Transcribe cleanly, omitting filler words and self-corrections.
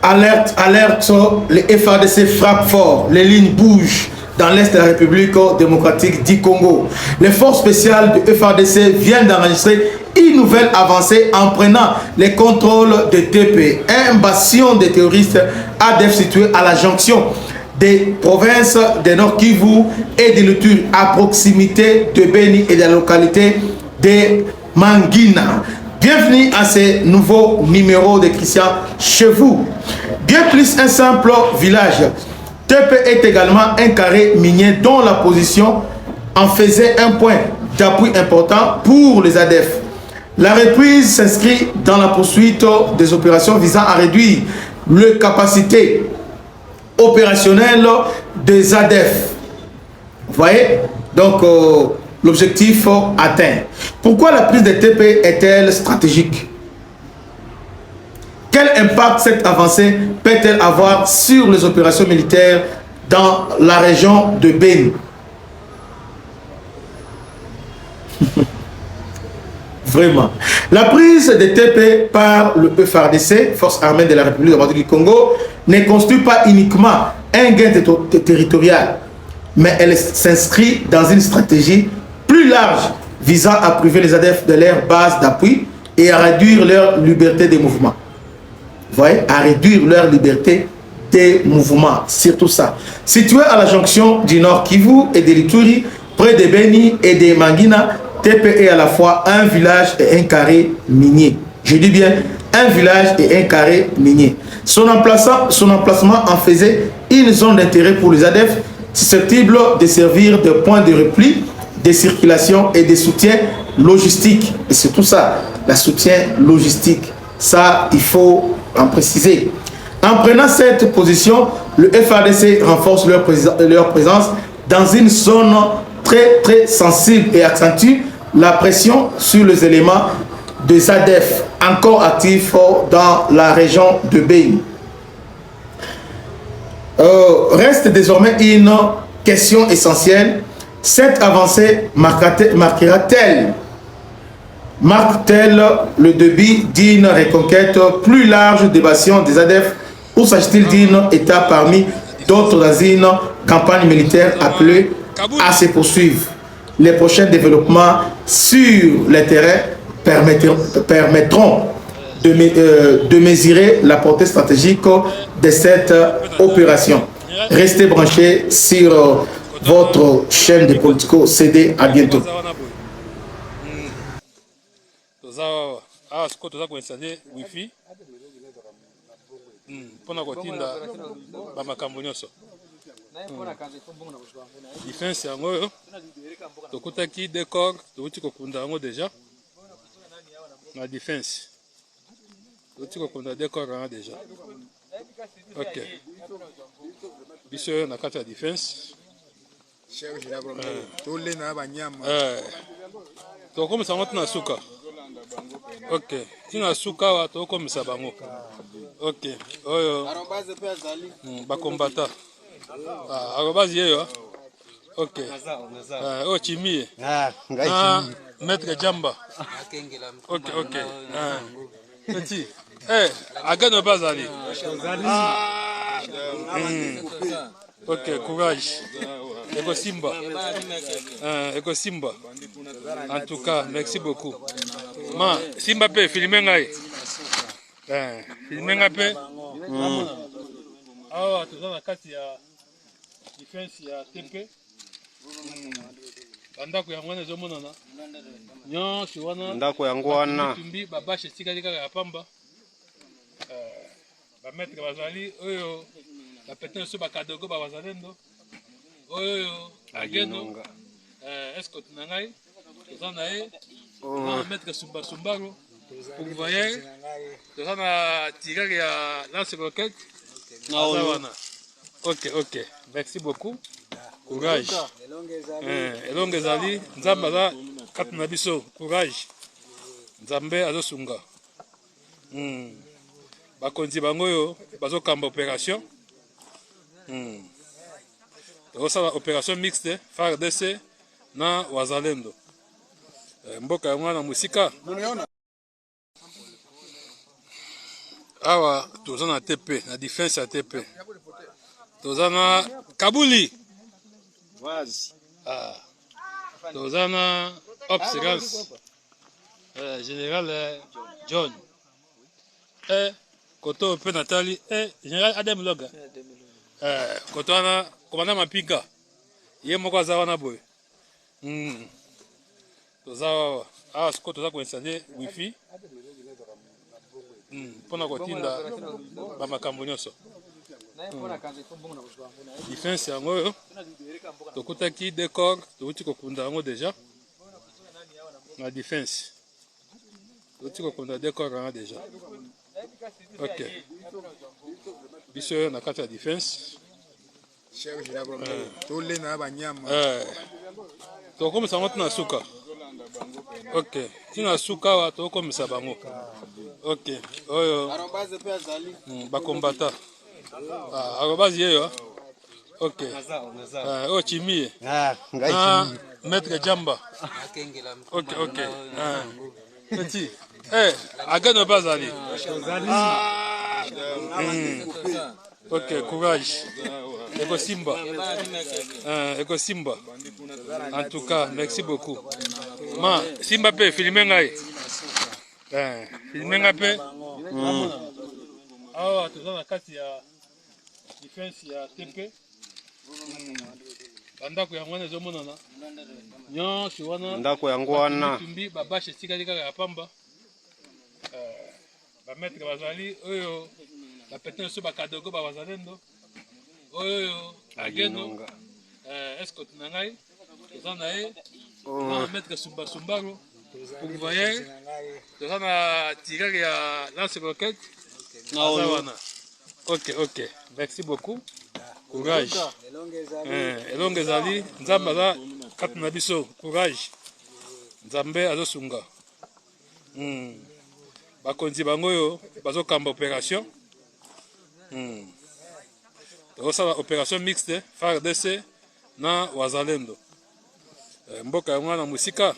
Alerte, alerte, les FARDC frappent fort, les lignes bougent dans l'Est de la République démocratique du Congo. Les forces spéciales de FARDC viennent d'enregistrer une nouvelle avancée en prenant les contrôles de TP, un bastion des terroristes ADF situé à la jonction des provinces de Nord Kivu et de l'Uturi à proximité de Beni et de la localité de Mangina. Bienvenue à ce nouveau numéro de Christian chez vous. Bien plus un simple village. TP est également un carré minier dont la position en faisait un point d'appui important pour les ADF. La reprise s'inscrit dans la poursuite des opérations visant à réduire les capacités opérationnelles des ADF. Vous voyez? Donc, l'objectif atteint. Pourquoi la prise de TP est-elle stratégique? Quel impact cette avancée peut-elle avoir sur les opérations militaires dans la région de Beni? Vraiment. La prise de TP par le FARDC, Force armée de la République démocratique du Congo, ne constitue pas uniquement un gain territorial, mais elle s'inscrit dans une stratégie plus large visant à priver les ADF de leur base d'appui et à réduire leur liberté de mouvement. Vous voyez, à réduire leur liberté de mouvement, surtout ça. Situé à la jonction du Nord Kivu et de l'Ituri, près de Beni et de Mangina, TP est à la fois un village et un carré minier. Je dis bien un village et un carré minier. Son emplacement en faisait une zone d'intérêt pour les ADF susceptible de servir de point de repli, de circulation et de soutien logistique. Et c'est tout ça, le soutien logistique. Ça, il faut en préciser. En prenant cette position, le FARDC renforce leur présence dans une zone très sensible et accentue la pression sur les éléments des ADF encore actifs dans la région de Beni. Reste désormais une question essentielle. Cette avancée marque-t-elle le début d'une reconquête plus large des bastions des ADF ou s'agit-il d'un état parmi d'autres dans une campagne militaire appelée à se poursuivre? Les prochains développements sur le terrain permettront de mesurer la portée stratégique de cette opération. Restez branchés sur votre chaîne de Politico CD. À bientôt. Defense yango tokutaki décor touti kokunda yango déjà na defense touti kokunda décor yango déjà. OK biso na kati ya defense tokomisa yango tina suka. OK tina suka wa tokomisa bango. OK oyo bakombata arobase yeyo. OK oh chimie maître Jamba. OK petit agano bazali. OK courage Eko Simba en tout cas merci beaucoup ma Simba pe filmer ngai filmer ngape awa tozana kati ya defense ya TP bandako yango wana ezomonana nyonso wana ndako yango wana tumbi babashe etikali kaka ya pamba bametre bazali oyo bapetene so bakadogo babazalendo oyo ageno escote na ngai toza na ye na maître Sumbaro convoyeur toza na tireur ya lance roquette aza wana. OK merci beaucoup courage elonge ezali nzambe aza kati na biso courage nzambe azosunga bakonzi bango oyo bazokamba opération tokosala opération mixte FARDC na wazalendo mboka yango na musika awa toza na TP na défense ya TP toza na Kabuli toza na observance général John koto pe Nathalie général Adam Loga koto wana commandant Mapika ye moko aza wana boye toza awa siko toza koinstalle wifi mpona kotinda bamakambo nyonso defense yango oyo tokutaki décor touti kokunda yango déjà na defense touti kokunda décor yango déjà ok biso oyo na kati ya defense tokomisa yango tina suka ok tina suka awa tokomisa bango ok oyo bakombata arobase yeyo ok oyo chimie na maître jamba ok ok petit agano bazali ok courage Eko Simba en tout cas merci beaucoup ma Simba pe filmer ngai filmer ngai pe awa toza na kati ya defense ya TP bandako yango wana ezomonana nyonso wana ndako yango wana tumbi babashe etikali kaka ya pamba bametre bazali oyo bapete so bakadogo babazalendo oyo ageno escote na ngai toza na ye na maître Sumbaro convoyeur toza na tireur ya lance roquette aza wana ok ok merci beaucoup courage elongo ezali nzambe aza kati na biso courage nzambe azosunga bakonzi bango oyo bazokamba opération tokosala opération mixte FARDC na wazalendo mboka yango na mosika